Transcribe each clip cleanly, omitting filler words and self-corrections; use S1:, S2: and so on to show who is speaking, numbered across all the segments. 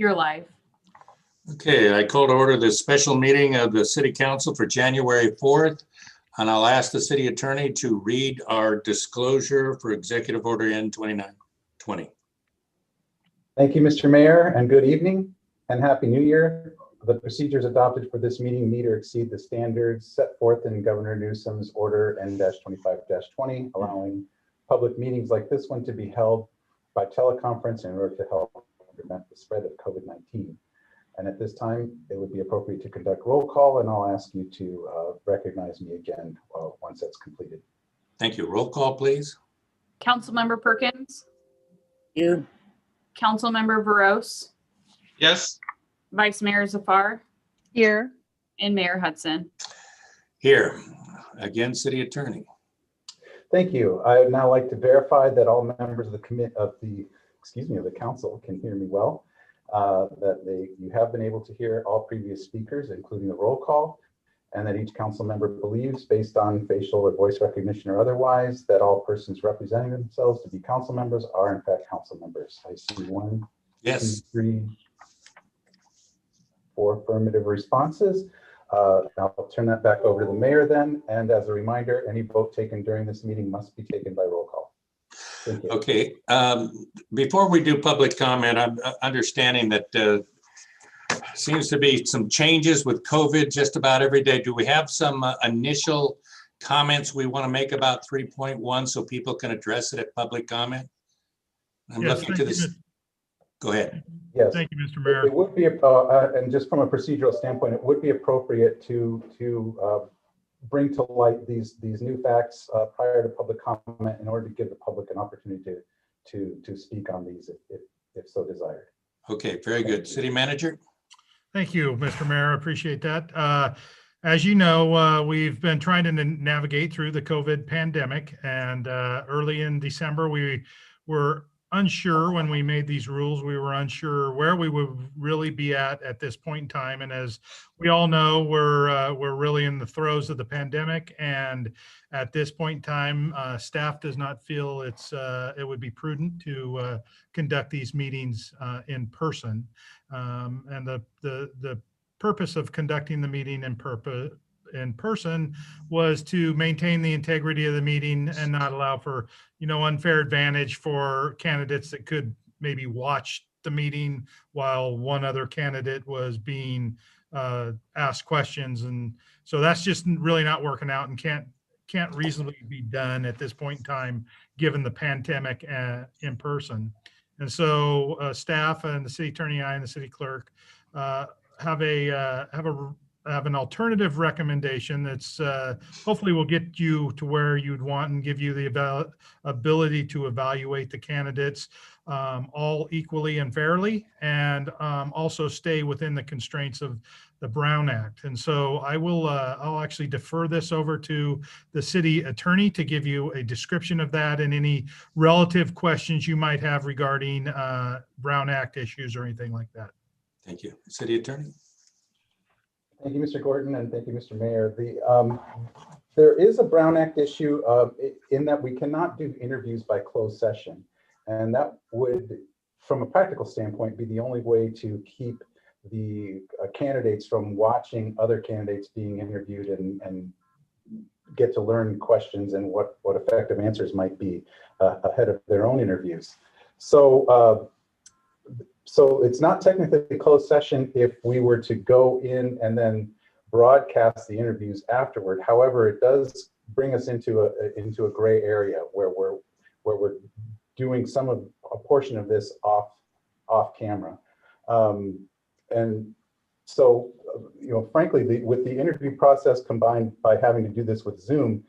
S1: You're live.
S2: Okay, I call to order this special meeting of the City Council for January 4th, and I'll ask the City Attorney to read our disclosure for Executive Order N 2920.
S3: Thank you, Mr. Mayor, and good evening and Happy New Year. The procedures adopted for this meeting meet or exceed the standards set forth in Governor Newsom's Order N-25-20, allowing public meetings like this one to be held by teleconference in order to help prevent the spread of COVID-19. And at this time, it would be appropriate to conduct roll call, and I'll ask you to recognize me again once that's completed.
S2: Thank you. Roll call, please.
S1: Councilmember Perkins,
S4: Here.
S1: Councilmember Veros,
S5: Yes.
S1: Vice Mayor Zafar,
S4: Here.
S1: and Mayor Hudson.
S2: Here, again, City Attorney.
S3: Thank you. I would now like to verify that all members of the council can hear me well. You have been able to hear all previous speakers, including the roll call, and that each council member believes, based on facial or voice recognition or otherwise, that all persons representing themselves to be council members are in fact council members. I see 1,
S2: Yes.
S3: 2, 3, 4 affirmative responses. I'll turn that back over to the mayor then. And as a reminder, any vote taken during this meeting must be taken by roll call. Thank you.
S2: Okay. Before we do public comment, I'm understanding that seems to be some changes with COVID just about every day. Do we have some initial comments we want to make about 3.1 so people can address it at public comment? I'm
S6: Yes,
S2: looking to this. Go ahead.
S3: Yes.
S6: Thank you, Mr. Mayor.
S3: It would be, and just from a procedural standpoint, it would be appropriate to bring to light these new facts prior to public comment in order to give the public an opportunity to speak on these if so desired.
S2: Okay, very good. City Manager?
S6: Thank you, Mr. Mayor. I appreciate that. As you know, we've been trying to navigate through the COVID pandemic, and early in December, we were unsure when we made these rules. We were unsure where we would really be at this point in time. And as we all know, we're really in the throes of the pandemic. And at this point in time, staff does not feel it would be prudent to conduct these meetings in person. And the purpose of conducting the meeting in person was to maintain the integrity of the meeting and not allow for, unfair advantage for candidates that could maybe watch the meeting while one other candidate was being asked questions. And so that's just really not working out and can't reasonably be done at this point in time, given the pandemic in person. And so staff and the city attorney and the city clerk have an alternative recommendation that's hopefully will get you to where you'd want and give you the ability to evaluate the candidates all equally and fairly, and also stay within the constraints of the Brown Act. And so I'll actually defer this over to the city attorney to give you a description of that and any relative questions you might have regarding Brown Act issues or anything like that.
S2: Thank you. City Attorney?
S3: Thank you, Mr. Gordon, and thank you, Mr. Mayor. There is a Brown Act issue in that we cannot do interviews by closed session. And that would, from a practical standpoint, be the only way to keep the candidates from watching other candidates being interviewed and get to learn questions and what effective answers might be ahead of their own interviews. So it's not technically a closed session if we were to go in and then broadcast the interviews afterward. However, it does bring us into a gray area where we're doing a portion of this off camera. And so, frankly, with the interview process combined by having to do this with Zoom,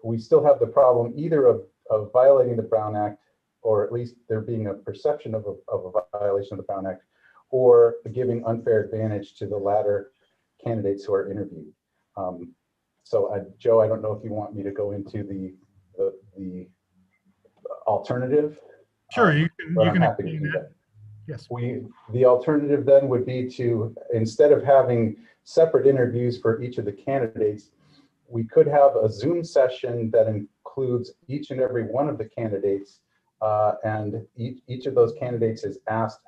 S3: we still have the problem either of violating the Brown Act, or at least there being a perception of a violation of the Brown Act, or giving unfair advantage to the latter candidates who are interviewed. Joe, I don't know if you want me to go into the alternative.
S6: Sure, you can
S3: happy to do that.
S6: Yes.
S3: The alternative then would be to, instead of having separate interviews for each of the candidates, we could have a Zoom session that includes each and every one of the candidates, and each of those candidates is asked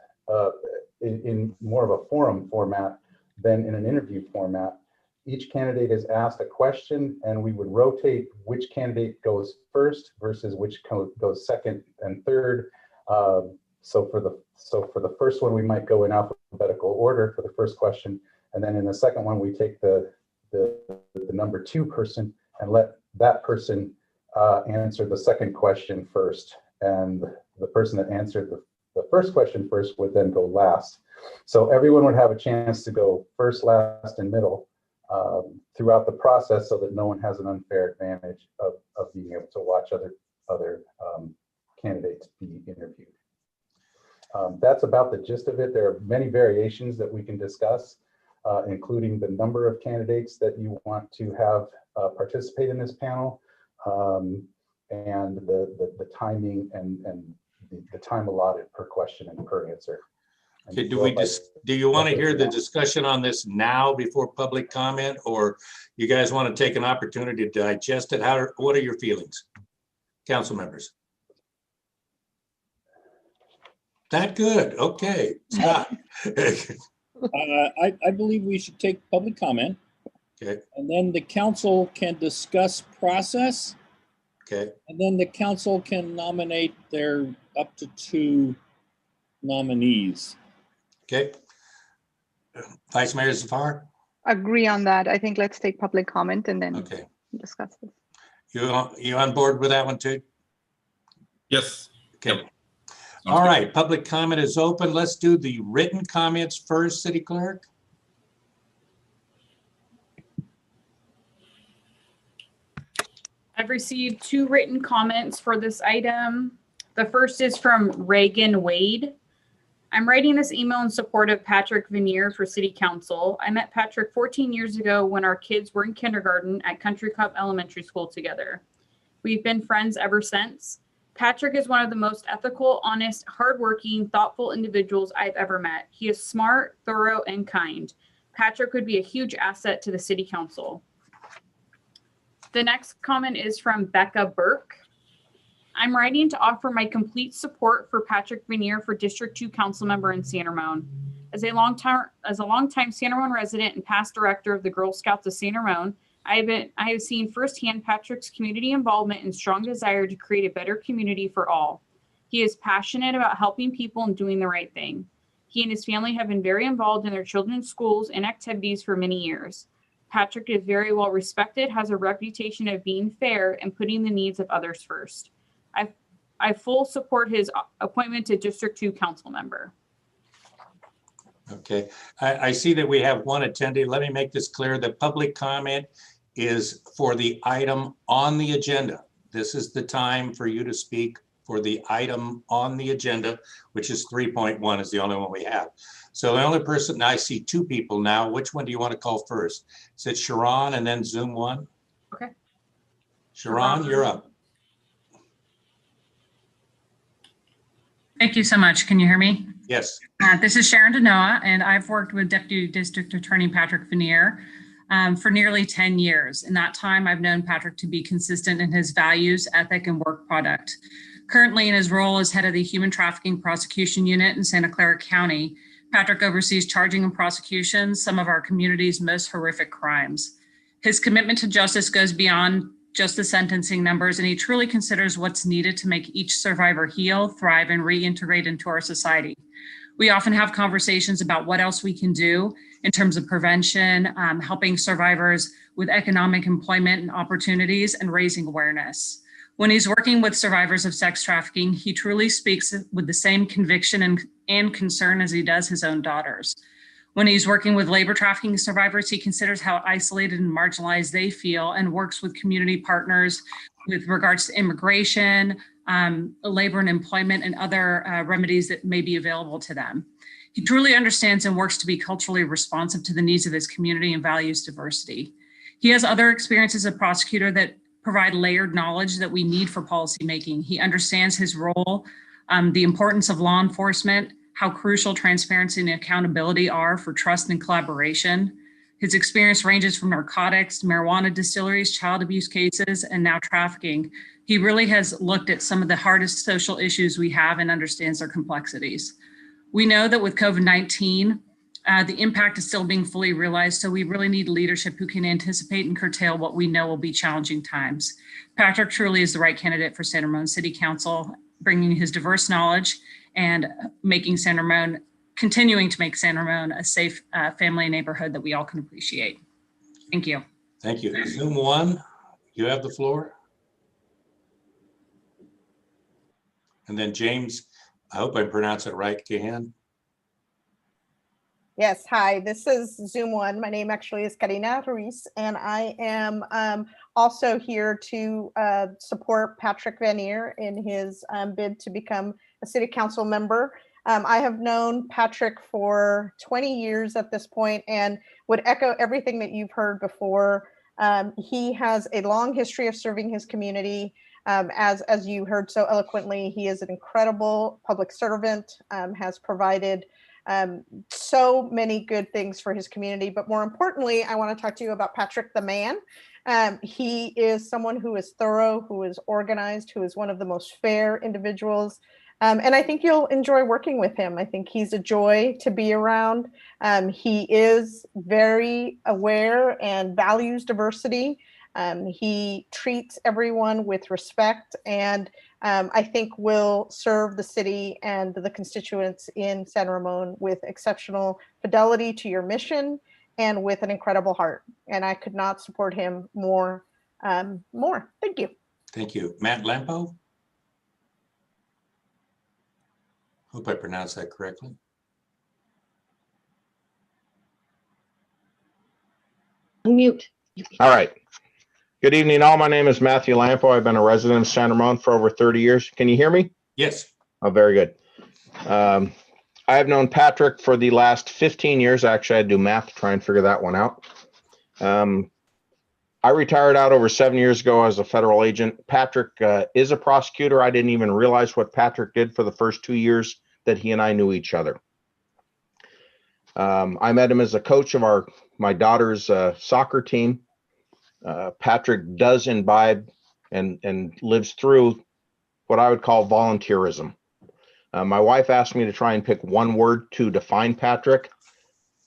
S3: in more of a forum format than in an interview format. Each candidate is asked a question, and we would rotate which candidate goes first versus which goes second and third. So for the first one, we might go in alphabetical order for the first question, and then in the second one, we take the number 2 person and let that person answer the second question first, and the person that answered the first question first would then go last. So everyone would have a chance to go first, last, and middle throughout the process, so that no one has an unfair advantage of being able to watch other candidates be interviewed. That's about the gist of it. There are many variations that we can discuss, including the number of candidates that you want to have participate in this panel, and the timing and the time allotted per question and per answer.
S2: Okay, do you want to hear the discussion on this now before public comment, or you guys want to take an opportunity to digest it? What are your feelings, council members? That good, okay. Scott.
S5: I believe we should take public comment.
S2: Okay.
S5: And then the council can discuss process.
S2: Okay.
S5: And then the council can nominate their up to 2 nominees.
S2: Okay. Vice Mayor Zafar?
S4: Agree on that. I think let's take public comment and then
S2: Okay.
S4: discuss this.
S2: You on board with that one too?
S7: Yes.
S2: Okay. All right, public comment is open. Let's do the written comments first, City Clerk.
S1: I've received 2 written comments for this item. The first is from Reagan Wade. I'm writing this email in support of Patrick Vanier for City Council. I met Patrick 14 years ago when our kids were in kindergarten at Country Club Elementary School together. We've been friends ever since. Patrick is one of the most ethical, honest, hardworking, thoughtful individuals I've ever met. He is smart, thorough, and kind. Patrick would be a huge asset to the City Council. The next comment is from Becca Burke. I'm writing to offer my complete support for Patrick Vanier for District 2 council member in San Ramon. As a longtime San Ramon resident and past director of the Girl Scouts of San Ramon, I have seen firsthand Patrick's community involvement and strong desire to create a better community for all. He is passionate about helping people and doing the right thing. He and his family have been very involved in their children's schools and activities for many years. Patrick is very well respected, has a reputation of being fair and putting the needs of others first. I full support his appointment to District 2 council member.
S2: Okay, I see that we have one attendee. Let me make this clear. The public comment is for the item on the agenda. This is the time for you to speak for the item on the agenda, which is 3.1 is the only one we have. So the only person, I see 2 people now. Which one do you want to call first? Is it Sharon and then Zoom 1?
S1: Okay.
S2: Sharon, you're up.
S8: Thank you so much. Can you hear me?
S2: Yes.
S8: This is Sharon Denoa, and I've worked with Deputy District Attorney Patrick Vanier for nearly 10 years. In that time, I've known Patrick to be consistent in his values, ethic, and work product. Currently, in his role as head of the Human Trafficking Prosecution Unit in Santa Clara County, Patrick oversees charging and prosecution some of our community's most horrific crimes. His commitment to justice goes beyond just the sentencing numbers, and he truly considers what's needed to make each survivor heal, thrive, and reintegrate into our society. We often have conversations about what else we can do in terms of prevention, helping survivors with economic employment and opportunities, and raising awareness. When he's working with survivors of sex trafficking, he truly speaks with the same conviction and concern as he does his own daughters. When he's working with labor trafficking survivors, he considers how isolated and marginalized they feel and works with community partners with regards to immigration, labor and employment, and other remedies that may be available to them. He truly understands and works to be culturally responsive to the needs of his community and values diversity. He has other experiences as a prosecutor that provide layered knowledge that we need for policymaking. He understands his role, the importance of law enforcement, how crucial transparency and accountability are for trust and collaboration. His experience ranges from narcotics, marijuana distilleries, child abuse cases, and now trafficking. He really has looked at some of the hardest social issues we have and understands their complexities. We know that with COVID-19, the impact is still being fully realized, so we really need leadership who can anticipate and curtail what we know will be challenging times. Patrick truly is the right candidate for San Ramon City Council, bringing his diverse knowledge and making San Ramon, continuing to make San Ramon a safe family neighborhood that we all can appreciate. Thank you.
S2: Thank you. Zoom one, you have the floor. And then James, I hope I pronounce it right, Cahan.
S9: Yes, hi, this is Zoom One. My name actually is Karina Ruiz, and I am also here to support Patrick Vanier in his bid to become a city council member. I have known Patrick for 20 years at this point and would echo everything that you've heard before. He has a long history of serving his community. As you heard so eloquently, he is an incredible public servant, has provided so many good things for his community. But more importantly, I want to talk to you about Patrick the man. He is someone who is thorough, who is organized, who is one of the most fair individuals. And I think you'll enjoy working with him. I think he's a joy to be around. He is very aware and values diversity. He treats everyone with respect, and I think will serve the city and the constituents in San Ramon with exceptional fidelity to your mission and with an incredible heart. And I could not support him more. Thank you.
S2: Thank you. Matt Lampo. Hope I pronounced that correctly.
S10: Unmute.
S11: All right. Good evening, all. My name is Matthew Lampo. I've been a resident of San Ramon for over 30 years. Can you hear me?
S2: Yes.
S11: Oh, very good. I have known Patrick for the last 15 years. Actually, I had to do math to try and figure that one out. I retired out over 7 years ago as a federal agent. Patrick is a prosecutor. I didn't even realize what Patrick did for the first 2 years that he and I knew each other. I met him as a coach of my daughter's soccer team. Patrick does imbibe and lives through what I would call volunteerism. My wife asked me to try and pick one word to define Patrick.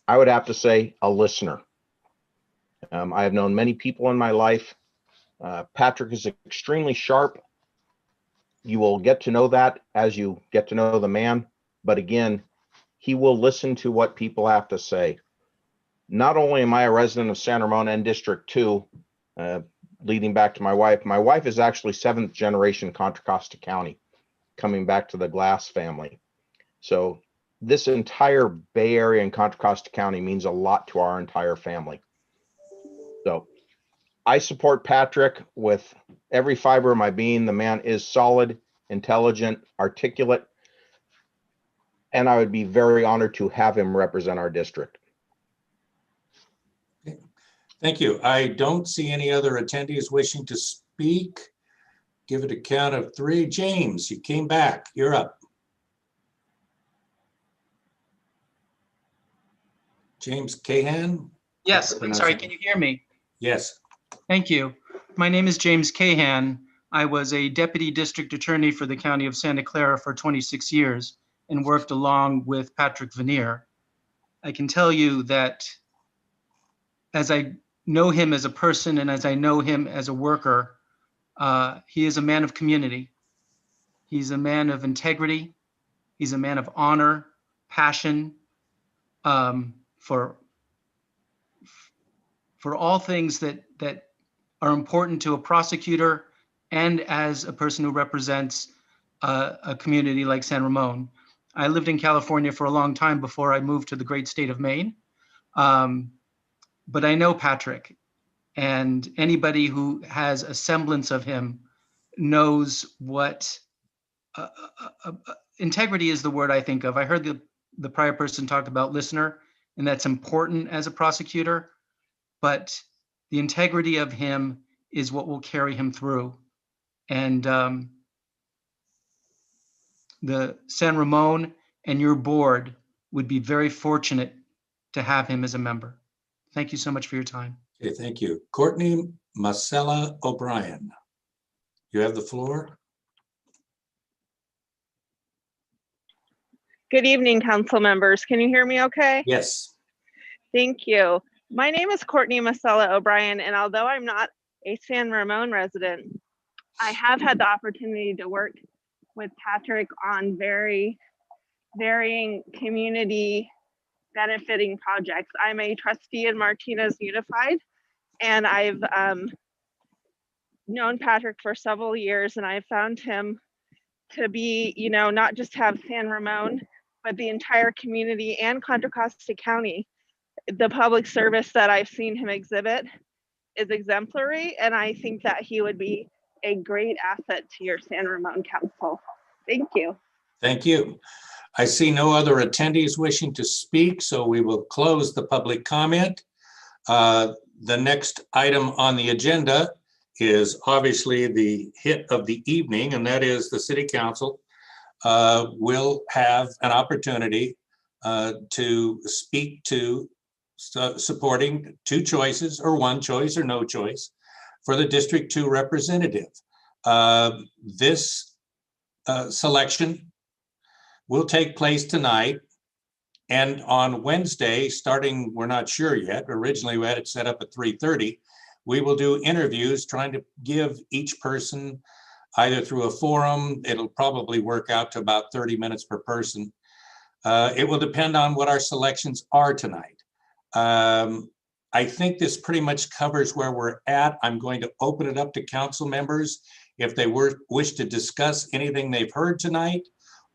S11: I would have to say a listener. I have known many people in my life. Patrick is extremely sharp. You will get to know that as you get to know the man. But again, he will listen to what people have to say. Not only am I a resident of San Ramon and District 2, leading back to my wife. My wife is actually 7th generation Contra Costa County, coming back to the Glass family. So this entire Bay Area and Contra Costa County means a lot to our entire family. So I support Patrick with every fiber of my being. The man is solid, intelligent, articulate, and I would be very honored to have him represent our district.
S2: Thank you. I don't see any other attendees wishing to speak. Give it a count of 3. James, you came back. You're up. James Cahan?
S12: Yes, I'm sorry, can you hear me?
S2: Yes.
S12: Thank you. My name is James Cahan. I was a deputy district attorney for the county of Santa Clara for 26 years and worked along with Patrick Vanier. I can tell you that as I know him as a person and as I know him as a worker, he is a man of community. He's a man of integrity. He's a man of honor, passion, for all things that are important to a prosecutor and as a person who represents a community like San Ramon. I lived in California for a long time before I moved to the great state of Maine. But I know Patrick, and anybody who has a semblance of him knows what integrity is the word I think of. I heard the prior person talk about listener, and that's important as a prosecutor, but the integrity of him is what will carry him through. And the San Ramon and your board would be very fortunate to have him as a member. Thank you so much for your time.
S2: Okay, thank you. Courtney Masella O'Brien, you have the floor.
S13: Good evening, council members. Can you hear me okay?
S2: Yes.
S13: Thank you. My name is Courtney Masella O'Brien, and although I'm not a San Ramon resident, I have had the opportunity to work with Patrick on very varying community benefiting projects. I'm a trustee in Martinez Unified, and I've known Patrick for several years, and I found him to be, you know, not just have San Ramon, but the entire community and Contra Costa County. The public service that I've seen him exhibit is exemplary, and I think that he would be a great asset to your San Ramon Council. Thank you.
S2: Thank you. I see no other attendees wishing to speak, so we will close the public comment. The next item on the agenda is obviously the hit of the evening, and that is the City Council will have an opportunity to speak to supporting two choices, or one choice or no choice, for the District 2 representative. This selection will take place tonight, and on Wednesday, starting, we're not sure yet, originally we had it set up at 3:30, we will do interviews trying to give each person either through a forum, it'll probably work out to about 30 minutes per person. It will depend on what our selections are tonight. I think this pretty much covers where we're at. I'm going to open it up to council members if they wish to discuss anything they've heard tonight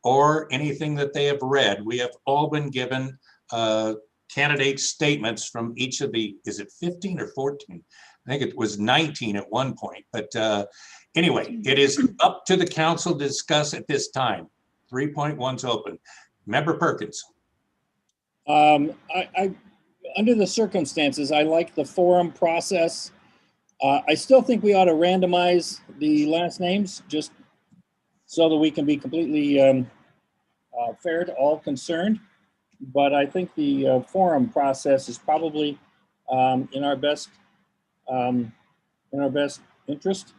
S2: or anything that they have read. We have all been given candidate statements from each of the, is it 15 or 14? I think it was 19 at one point, but anyway, it is up to the council to discuss at this time. 3.1's open. Member Perkins.
S5: Under the circumstances, I like the forum process. I still think we ought to randomize the last names just so that we can be completely fair to all concerned. But I think the forum process is probably in our best interest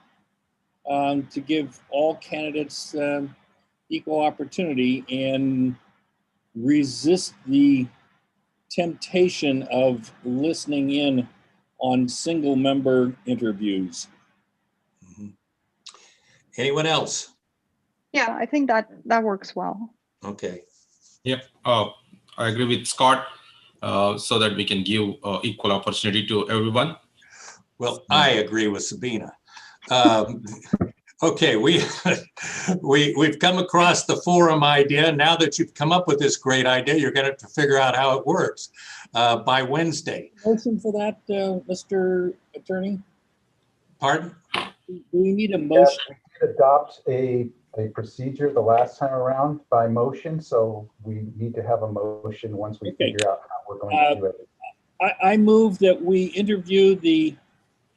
S5: to give all candidates equal opportunity and resist the temptation of listening in on single member interviews.
S2: Anyone else?
S4: Yeah, I think that works well.
S2: Okay.
S7: Yep. I agree with Scott, so that we can give equal opportunity to everyone.
S2: Well, I agree with Sabina. Okay, we've come across the forum idea. Now that you've come up with this great idea, you're going to have to figure out how it works by Wednesday.
S5: Motion for that, Mr. Attorney?
S2: Pardon?
S5: Do we need a motion?
S3: Yes, we did adopt a procedure the last time around by motion, so we need to have a motion once we figure out how we're going to do it.
S5: I move that we interview the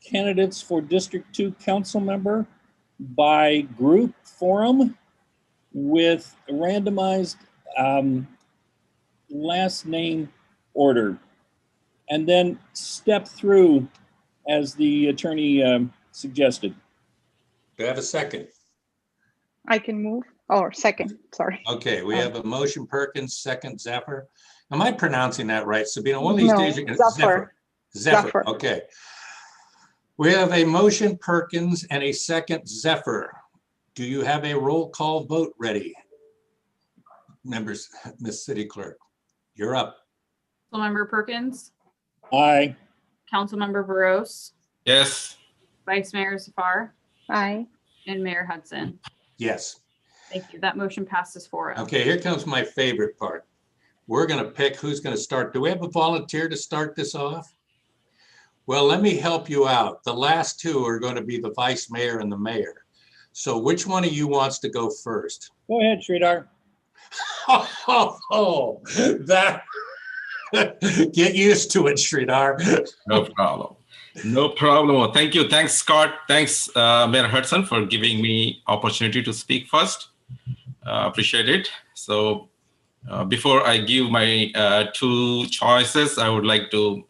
S5: candidates for District 2 council member by group forum with randomized last name order, and then step through as the attorney suggested.
S2: Do I have a second?
S4: I can move, or second, sorry.
S2: Okay, we have a motion, Perkins, second, Zephyr. Am I pronouncing that right, Sabina? One of these
S4: No,
S2: days you're going
S4: Zephyr.
S2: Zephyr, okay. We have a motion, Perkins, and a second, Zephyr. Do you have a roll call vote ready? Members, Ms. City Clerk, you're up.
S1: Councilmember Perkins,
S5: Aye.
S1: Councilmember Veros,
S7: Yes.
S1: Vice Mayor Zafar,
S4: Aye.
S1: and Mayor Hudson.
S2: Yes.
S1: Thank you. That motion passes 4-0.
S2: Okay, here comes my favorite part. We're going to pick who's going to start. Do we have a volunteer to start this off? Well, let me help you out. The last two are going to be the vice mayor and the mayor. So which one of you wants to go first?
S5: Go ahead, Sridhar.
S2: Oh, that get used to it, Sridhar.
S7: No problem. No problem. Thank you. Thanks, Scott. Thanks, Mayor Hudson, for giving me opportunity to speak first. Appreciate it. So before I give my two choices, I would like to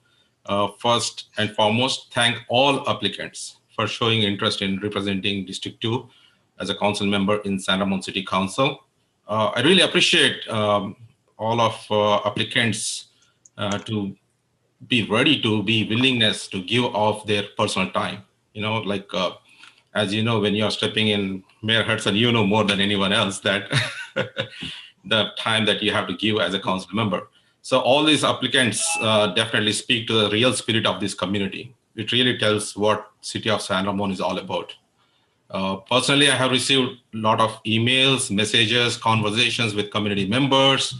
S7: first and foremost thank all applicants for showing interest in representing District 2 as a council member in San Ramon City Council. I really appreciate all of applicants to be ready to be willingness to give off their personal time. As you know, when you're stepping in, Mayor Hudson, you know more than anyone else that the time that you have to give as a council member. So all these applicants definitely speak to the real spirit of this community. It really tells what City of San Ramon is all about. Personally, I have received a lot of emails, messages, conversations with community members.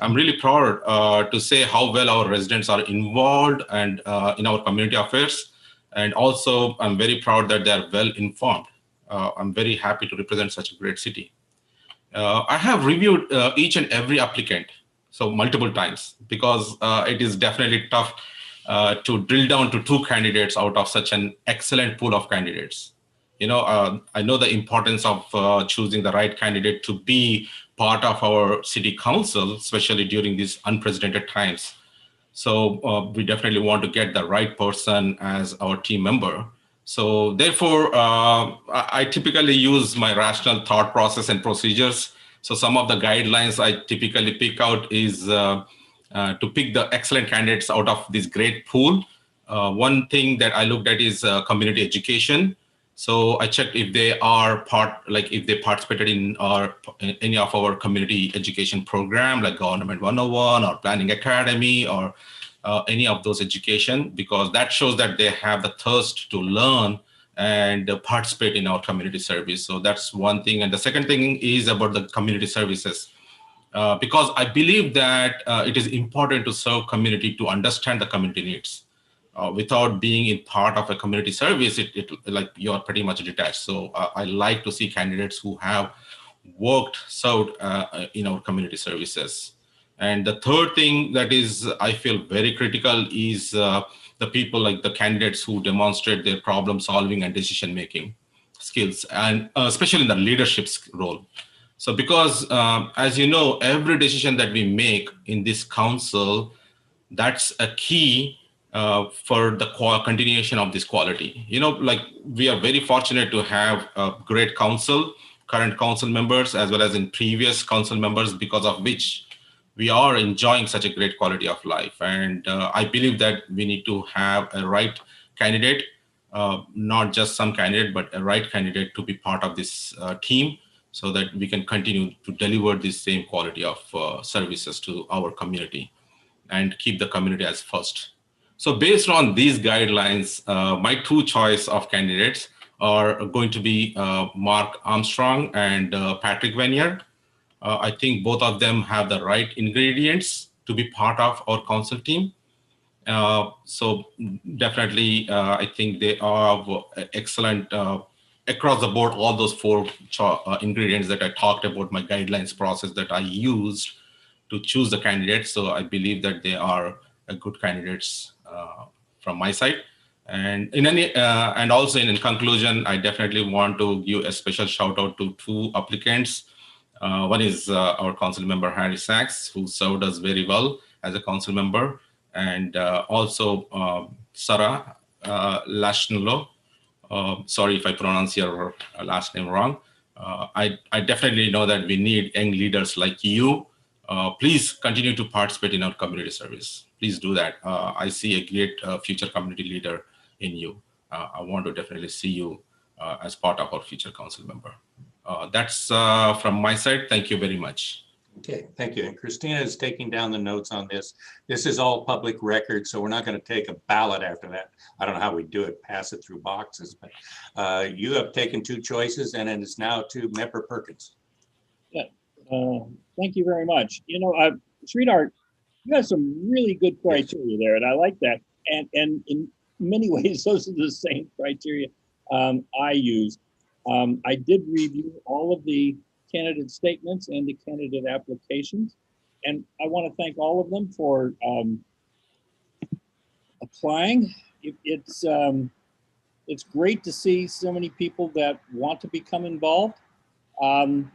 S7: I'm really proud to say how well our residents are involved and in our community affairs. And also, I'm very proud that they are well informed. I'm very happy to represent such a great city. I have reviewed each and every applicant, so multiple times, because it is definitely tough to drill down to 2 candidates out of such an excellent pool of candidates. I know the importance of choosing the right candidate to be part of our city council, especially during these unprecedented times. So we definitely want to get the right person as our team member. So therefore, I typically use my rational thought process and procedures. So some of the guidelines I typically pick out is to pick the excellent candidates out of this great pool. One thing that I looked at is community education. So I checked if they are if they participated in any of our community education program, like Government 101 or Planning Academy or any of those education, because that shows that they have the thirst to learn and participate in our community service. So that's one thing. And the second thing is about the community services. Because I believe that it is important to serve community to understand the community needs. Without being in part of a community service, like you're pretty much detached. So I like to see candidates who have served in our community services. And the third thing that is, I feel very critical is the people, like the candidates who demonstrate their problem solving and decision making skills, and especially in the leadership role. So because as you know, every decision that we make in this council, that's a key for the continuation of this quality. We are very fortunate to have a great council, current council members, as well as in previous council members, because of which we are enjoying such a great quality of life. And I believe that we need to have a right candidate, not just some candidate, but a right candidate to be part of this team, so that we can continue to deliver this same quality of services to our community and keep the community as first. So based on these guidelines, my 2 choice of candidates are going to be Mark Armstrong and Patrick Vanier. I think both of them have the right ingredients to be part of our council team. So definitely, I think they are excellent across the board, all those 4 ingredients that I talked about, my guidelines process that I used to choose the candidates. So I believe that they are good candidates from my side. And and also in conclusion, I definitely want to give a special shout out to 2 applicants. One is our council member, Harry Sachs, who served us very well as a council member. And also Sarah Lashnolo. Sorry if I pronounce your last name wrong. I definitely know that we need young leaders like you. Please continue to participate in our community service. Please do that. I see a great future community leader in you. I want to definitely see you as part of our future council member. That's from my side. Thank you very much.
S2: Okay, thank you. And Christina is taking down the notes on this. This is all public record, so we're not going to take a ballot after that. I don't know how we do it, pass it through boxes, but you have taken 2 choices, and it is now to Member Perkins.
S5: Yeah, thank you very much. Sridhar, you have some really good criteria there, and I like that. And in many ways, those are the same criteria I use. I did review all of the candidate statements and the candidate applications, and I want to thank all of them for applying. It's great to see so many people that want to become involved, and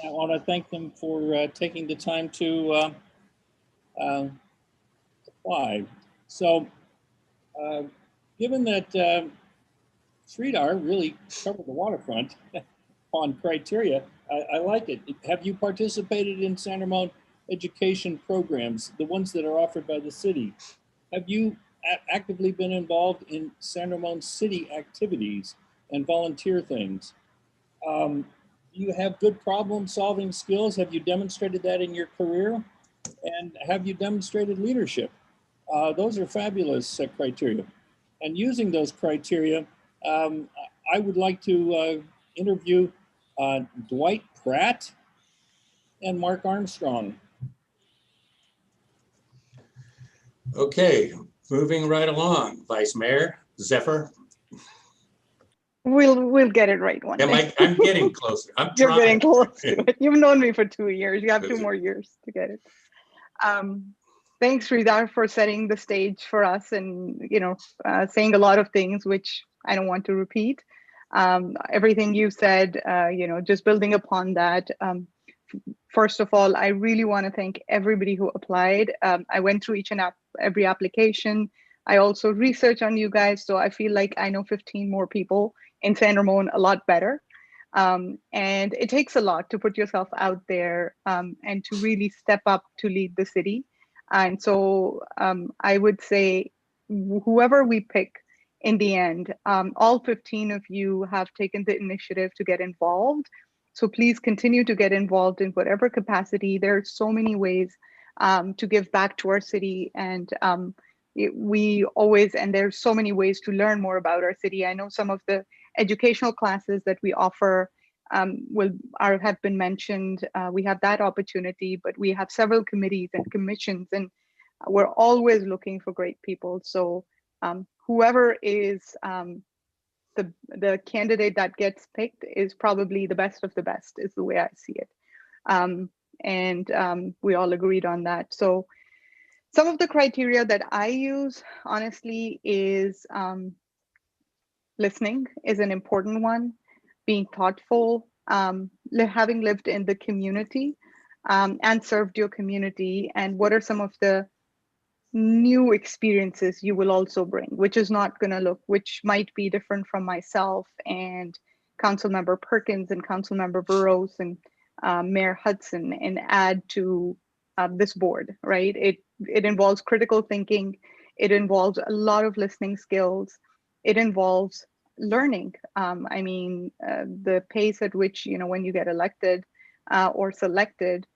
S5: I want to thank them for taking the time to apply. So, given that Sridhar really covered the waterfront on criteria, I like it. Have you participated in San Ramon education programs, the ones that are offered by the city? Have you actively been involved in San Ramon City activities and volunteer things? You have good problem-solving skills. Have you demonstrated that in your career? And have you demonstrated leadership? Those are fabulous criteria. And using those criteria, I would like to interview Dwight Pratt and Mark Armstrong.
S2: Okay, moving right along, Vice Mayor Zephyr.
S4: We'll get it right one day.
S2: I'm getting closer. I'm
S4: You're
S2: trying.
S4: getting close to it. You've known me for 2 years. You have 2 more years to get it. Thanks, Sridhar, for setting the stage for us and, saying a lot of things, which I don't want to repeat. Everything you said, just building upon that. First of all, I really want to thank everybody who applied. I went through each and every application. I also researched on you guys, so I feel like I know 15 more people in San Ramon a lot better. And it takes a lot to put yourself out there and to really step up to lead the city. And so I would say whoever we pick in the end, all 15 of you have taken the initiative to get involved. So please continue to get involved in whatever capacity. There are so many ways to give back to our city, and there's so many ways to learn more about our city. I know some of the educational classes that we offer have been mentioned. We have that opportunity, but we have several committees and commissions, and we're always looking for great people. So whoever is the candidate that gets picked is probably the best of the best, is the way I see it. And we all agreed on that. So some of the criteria that I use, honestly, is listening is an important one, being thoughtful, having lived in the community and served your community, and what are some of the new experiences you will also bring, which might be different from myself and Councilmember Perkins and Councilmember Burrows and Mayor Hudson, and add to this board, right? It involves critical thinking. It involves a lot of listening skills. It involves learning. The pace at which, when you get elected or selected,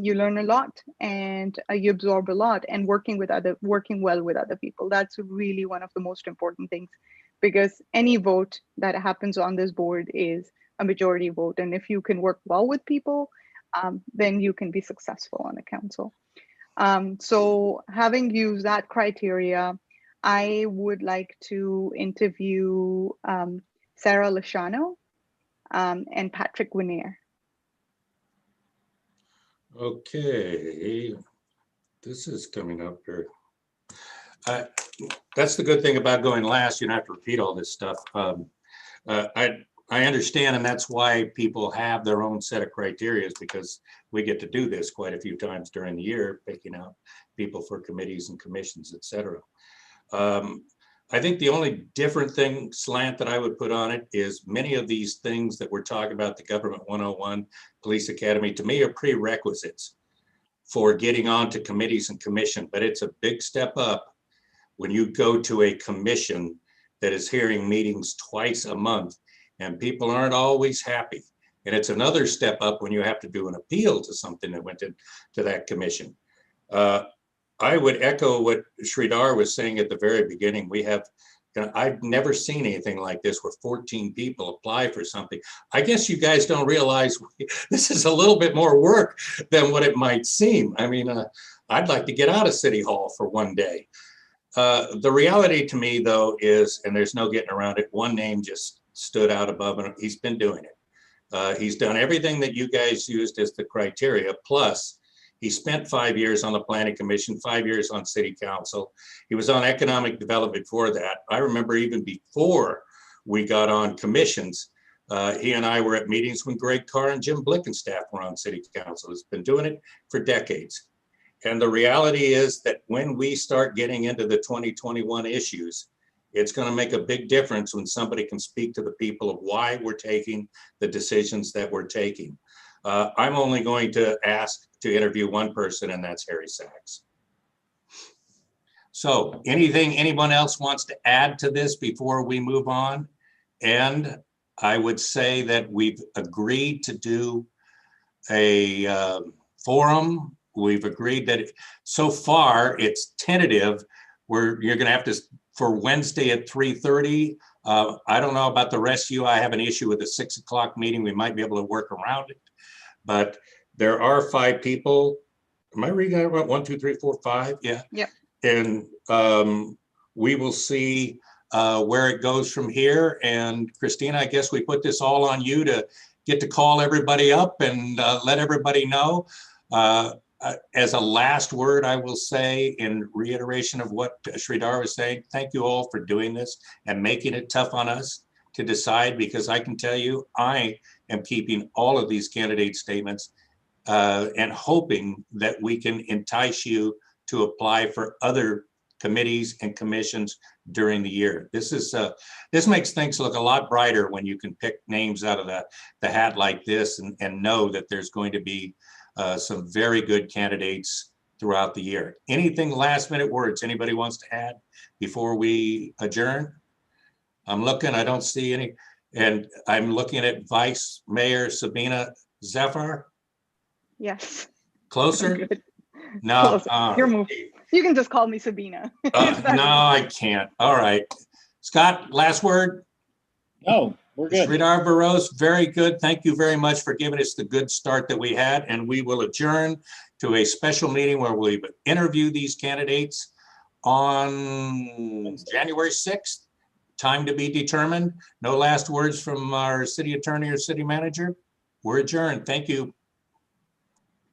S4: you learn a lot and you absorb a lot, and working well with other people. That's really one of the most important things, because any vote that happens on this board is a majority vote. And if you can work well with people, then you can be successful on the council. So having used that criteria, I would like to interview Sarah Lashano and Patrick Vanier.
S2: Okay, this is coming up here. That's the good thing about going last. You don't have to repeat all this stuff. I understand, and that's why people have their own set of criteria, because we get to do this quite a few times during the year, picking out people for committees and commissions, et cetera. I think the only different slant that I would put on it is many of these things that we're talking about, the Government 101, Police Academy, to me are prerequisites for getting on to committees and commission. But it's a big step up when you go to a commission that is hearing meetings twice a month, and people aren't always happy. And it's another step up when you have to do an appeal to something that went to that commission. I would echo what Sridhar was saying at the very beginning. I've never seen anything like this where 14 people apply for something. I guess you guys don't realize this is a little bit more work than what it might seem. I'd like to get out of City Hall for one day. The reality to me, though, is, and there's no getting around it, one name just stood out above, and he's been doing it. He's done everything that you guys used as the criteria, plus he spent 5 years on the Planning Commission, 5 years on City Council. He was on Economic Development before that. I remember even before we got on commissions, he and I were at meetings when Greg Carr and Jim Blickenstaff were on City Council. He's been doing it for decades. And the reality is that when we start getting into the 2021 issues, it's going to make a big difference when somebody can speak to the people of why we're taking the decisions that we're taking. I'm only going to ask to interview one person, and that's Harry Sachs. So anything anyone else wants to add to this before we move on? And I would say that we've agreed to do a forum. We've agreed that so far it's tentative. You're going to have to, for Wednesday at 3:30. I don't know about the rest of you. I have an issue with the 6 o'clock meeting. We might be able to work around it, but there are 5 people. Am I reading that right? 1, 2, 3, 4, 5. Yeah.
S4: Yep.
S2: And we will see where it goes from here. And Christina, I guess we put this all on you to get to call everybody up and let everybody know. As a last word, I will say in reiteration of what Sridhar was saying, thank you all for doing this and making it tough on us to decide, because I can tell you, I am keeping all of these candidate statements and hoping that we can entice you to apply for other committees and commissions during the year. This makes things look a lot brighter when you can pick names out of the hat like this and know that there's going to be some very good candidates throughout the year. Anything last minute words anybody wants to add before we adjourn? I'm looking, I don't see any. And I'm looking at Vice Mayor Sabina Zafar.
S4: Yes.
S2: Closer?
S4: Good.
S2: No.
S4: Closer. Your move. You can just call me Sabina.
S2: No, I can't. All right. Scott, last word?
S5: No, we're good.
S2: Sridhar Barros, very good. Thank you very much for giving us the good start that we had. And we will adjourn to a special meeting where we interview these candidates on January 6th. Time to be determined. No last words from our city attorney or city manager. We're adjourned. Thank you.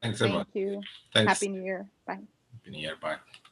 S7: Thanks, everyone.
S4: Thank you.
S7: Thanks.
S4: Happy New Year. Bye.
S7: Happy New Year. Bye.